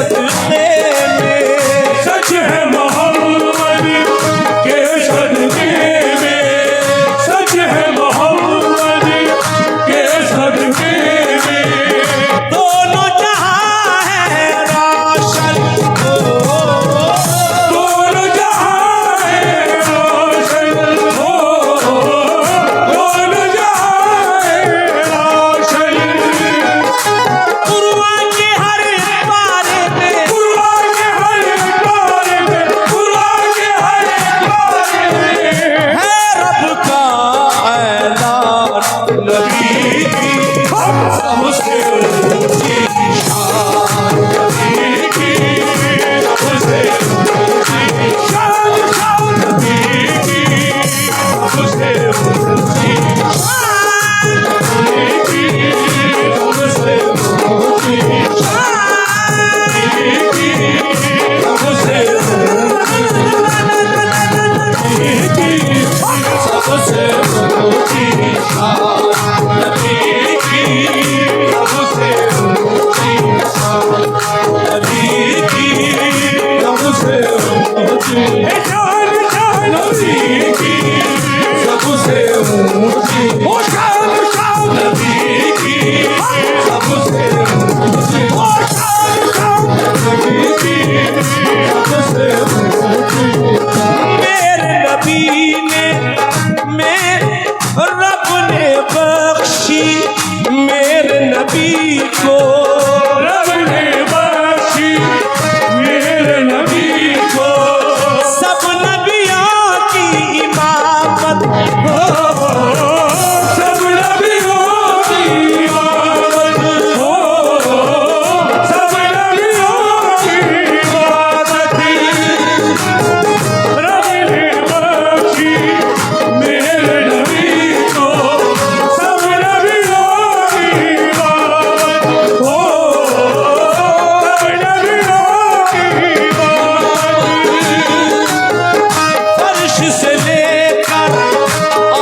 सदके में, सच है मोहम्मद के सदके में, सच है मोहम्मद के सदके में। दोनों जहां है रोशन, दोनों जहां है रोशन, दोनों जहां है रोशन। कुर्बान के हर पारे में, कुर्बान के हर पारे में, कुर्बान के हर पारे में है रब का ऐलान। नबी की सबसे ऊंची शान, नबी की सबसे ऊंची शान, नबी की सबसे ऊंची शान, नबी की सबसे ऊंची शान, नबी की सबसे ऊंची सबसे ऊंची शान, नबी की सबसे ऊंची शान, नबी की सबसे ऊंची शान, नबी की सबसे ऊंची शान, नबी की सबसे ऊंची शान, नबी की सबसे ऊंची। मेरे नबी ने, मेरे रब ने बख्शी मेरे नबी को, रब ने बख्शी मेरे नबी को, सब नबियों की इमामत हो, सब नबियों की इमामत हो, सब नबियों की इमामत। रब ने बख्शी मेरे नबी को, सब नबियों की इमामत हो, सब नबियों की इमामत। फर्श से लेकर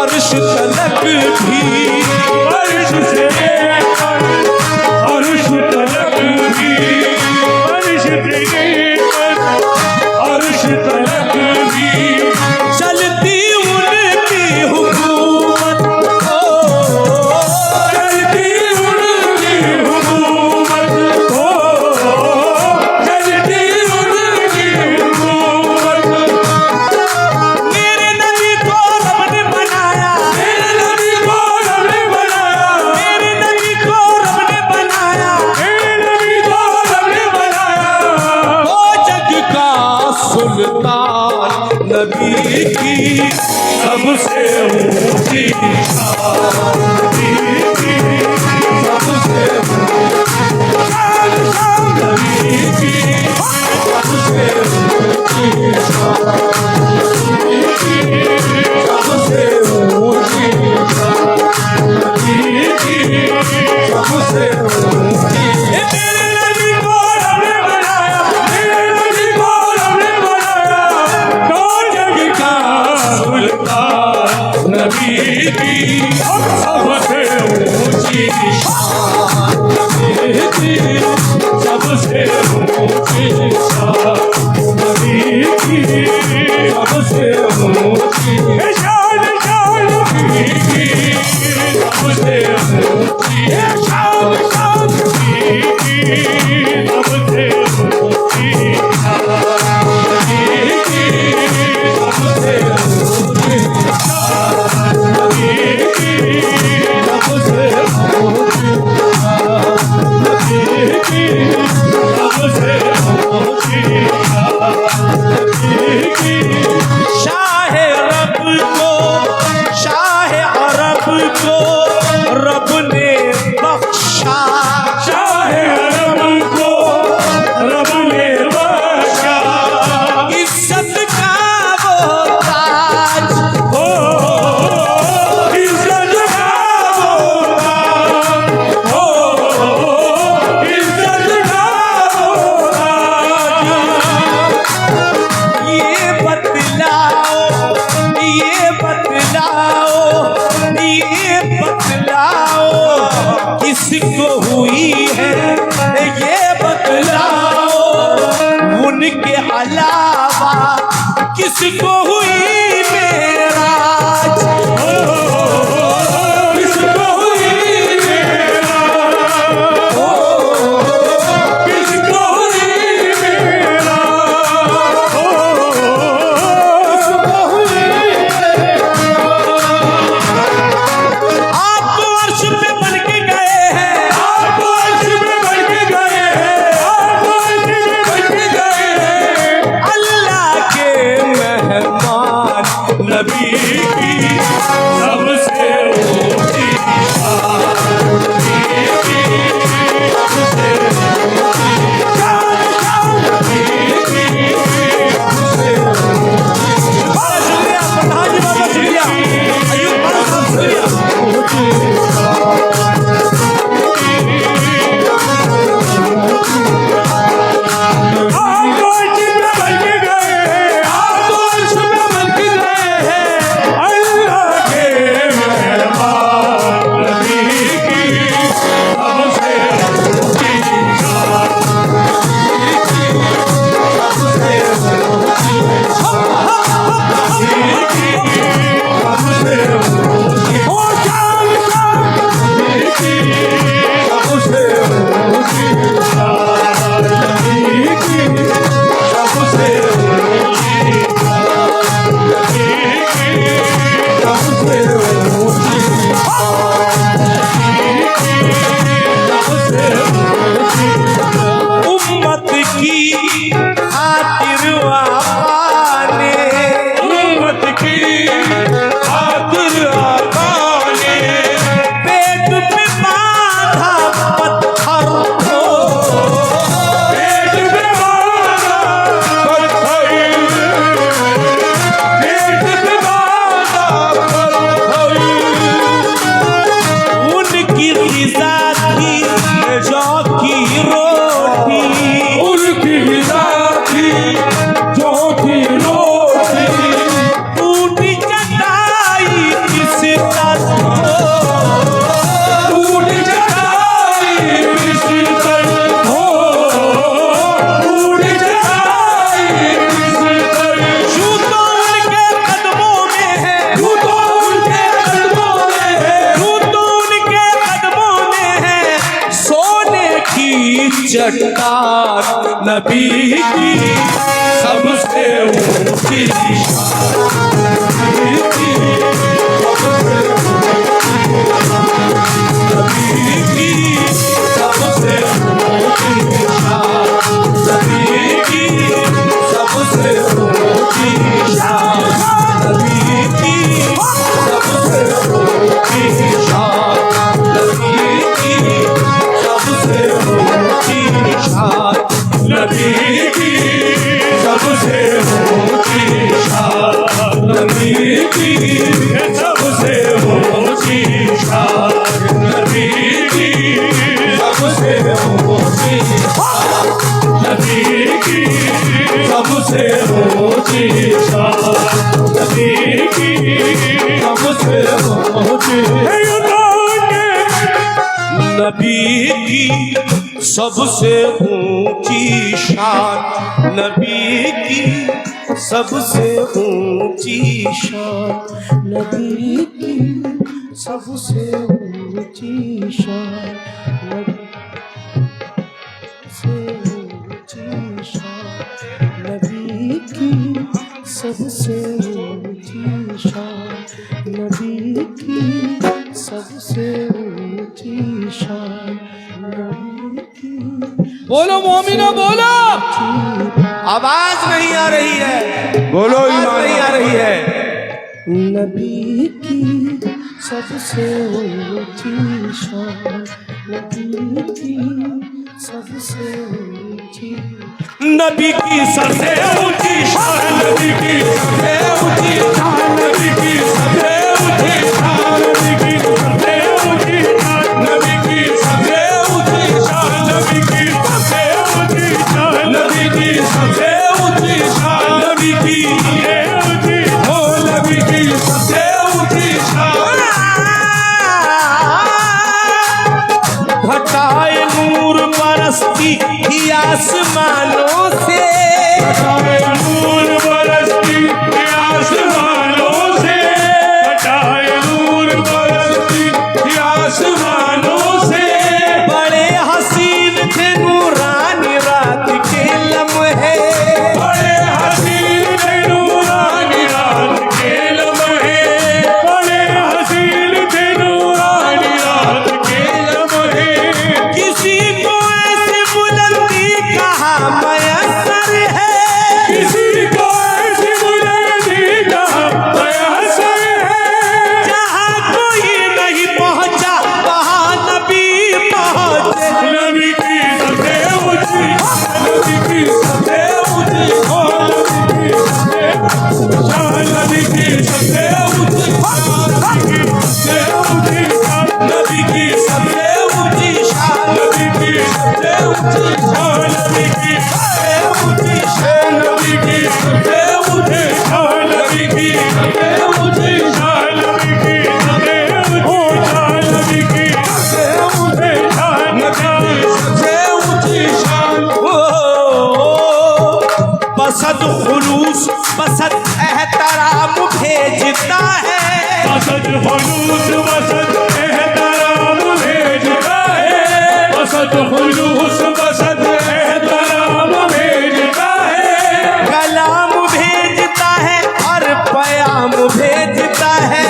अर्श तलक भी, अर्श से लेकर अर्श तलक भी, अर्श से लेकर अर्श तलक भी चलती उनकी हुकूमत हो, चलती उनकी हुकूमत हो, चलती उनकी हुकूमत। मेरे नबी को रब ने बनाया, मेरे नबी को रब ने बनाया, मेरे नबी को रब ने बनाया, मेरे नबी को रब ने बनाया। वो जग का सुल्तान नबी की सबसे ऊंची शान, नबी की सबसे ऊंची शान, नबी की सबसे ऊंची शान, नबी की सबसे ऊंची शान, नबी की सबसे ऊंची। मेरे नबी को रब ने बनाया, मेरे नबी को रब ने बनाया, दो जग का सुल्तान नबी की। उनके अलावा किसको हुई मेराज। किसको हुई मेराज, किसको हुई मेराज, किसको हुई आप तो अर्श पे बन के गए हैं, आप अर्श में बन के गए हैं, आप अर्श में बन के गए हैं। अल्लाह के मेहमान नबी की सबसे ऊंची शान, नबी की सबसे ऊंची शान, नबी की सबसे बड़ा शुक्रिया प्रधान जी, बाबा शुक्रिया, अयूब खान साहब शुक्रिया। आप अर्श में बन के गए हैं, आप अर्श में बन के गए हैं। अल्लाह के मेहमान नबी की सबसे ऊंची शान, नबी की सबसे ऊंची शान, सबसे ऊंची ओ शान, नबी की सबसे ऊंची शान, नबी की सबसे ऊंची शान, नबी की सबसे ऊंची शान, सबसे ऊंची शान। उम्मत की खातिर आने, उम्मत की खातिर आका ने पेट पे बांधा पत्थर को, पेट पे बांधा पत्थर, पेट पे बांधा पत्थर। उनकी ग़िज़ा थी जौ की रोटी, उनकी ग़िज़ा थी जौ की रोटी, टूटी चटाई किस दर को, टूट चटाई बिस्तर हो, टूट चटाई बिस्तर। यूं तो उनके कदमों में है, तू तो उनके कदमों में है, यूं तो उनके कदमों में है सोने की चट्टान नबी की सबसे ऊंची शान, नबी की सबसे नबी की सबसे ऊंची शान, नबी की सबसे ऊंची शान, नबी की सबसे ऊंची शान, नबी की सबसे ऊंची शान, नबी की सबसे ऊंची शान, नबी की सबसे ऊंची शान, नबी की सबसे ऊंची शान, नबी की सबसे ऊंची शान, नबी की सबसे ऊंची नबी की सबसे ऊंची शान, नबी की सबसे ऊंची शान, नबी की सबसे ऊंची शान, नबी की सबसे ऊंची शान, नबी की सबसे ऊंची शान, नबी की। बोलो मोमिनो बोलो, आवाज नहीं आ रही है, बोलो आवाज नहीं आ रही है। नबी की सबसे ऊंची शान, नबी की सबसे ऊंची, नबी की सबसे ऊंची शान, नबी की सबसे ऊंची शान, नबी की सबसे ऊंची शान, नबी की सबसे ऊंची शान, नबी की सबसे ऊंची शान, नबी की सबसे ऊंची शान, नबी की सबसे ऊंची शान, नबी की ऊंची हो, नबी की सबसे ऊंची शान। घटाए नूर बरसती ही आसमानों से, बसत खुलूस बसत एहतराम भेजता है। बसत खुलूस बसत एहतराम भेजता है। बसत खुलूस बसत एहतराम भेजता है। कलाम भेजता है और प्याम भेजता है।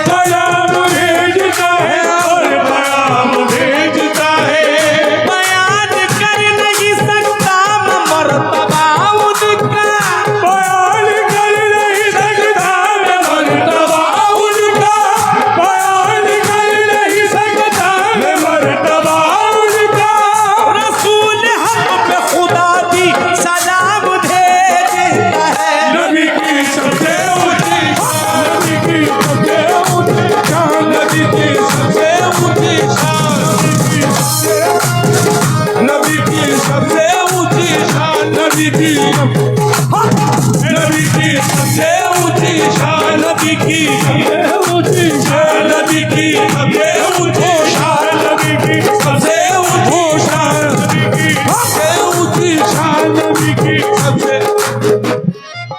कलाम भेजता है और प्याम भेजता है। बयान कर नहीं सकता मर्तबा उनका। बयान कर नहीं सकता मैं मर्तबा उनका। बयान कर नहीं सकता मैं मर्तबा उनका। रसूल हम पे खुदा की सलाम भेजता है। नबी की सबसे ऊंची नबी की सबसे ऊंची शान। नबी की सबसे ऊंची शान। नबी की सबसे ऊंची शान। नबी की नबी की सबसे ऊंची शान। नबी की सबसे ऊंची शान। नबी की सबसे ऊंची शान। नबी की सबसे ऊंची शान। नबी की सबसे ऊंची शान। नबी की सबसे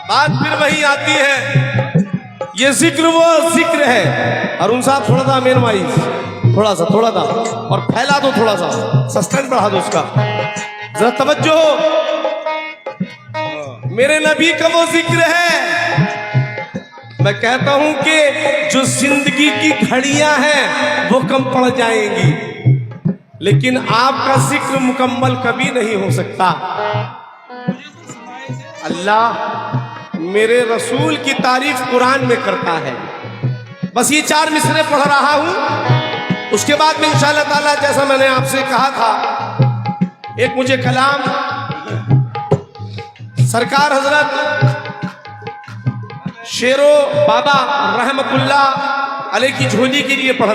बात फिर वही आती है, ये जिक्र वो जिक्र है। अरुण साहब थोड़ा सा मेन वाइज थोड़ा सा और फैला दो, थोड़ा सा सस्टेंस बढ़ा दो उसका, जरा तवज्जो हो। मेरे नबी का वो जिक्र है। मैं कहता हूं कि जो जिंदगी की घड़ियां हैं वो कम पड़ जाएंगी, लेकिन आपका जिक्र मुकम्मल कभी नहीं हो सकता। अल्लाह मेरे रसूल की तारीफ कुरान में करता है। बस ये 4 मिसरे पढ़ रहा हूं, उसके बाद में इंशाअल्लाह ताला जैसा मैंने आपसे कहा था, एक मुझे कलाम सरकार हजरत शेरो बाबा रहमतुल्लाह अलैह की झोली के लिए पढ़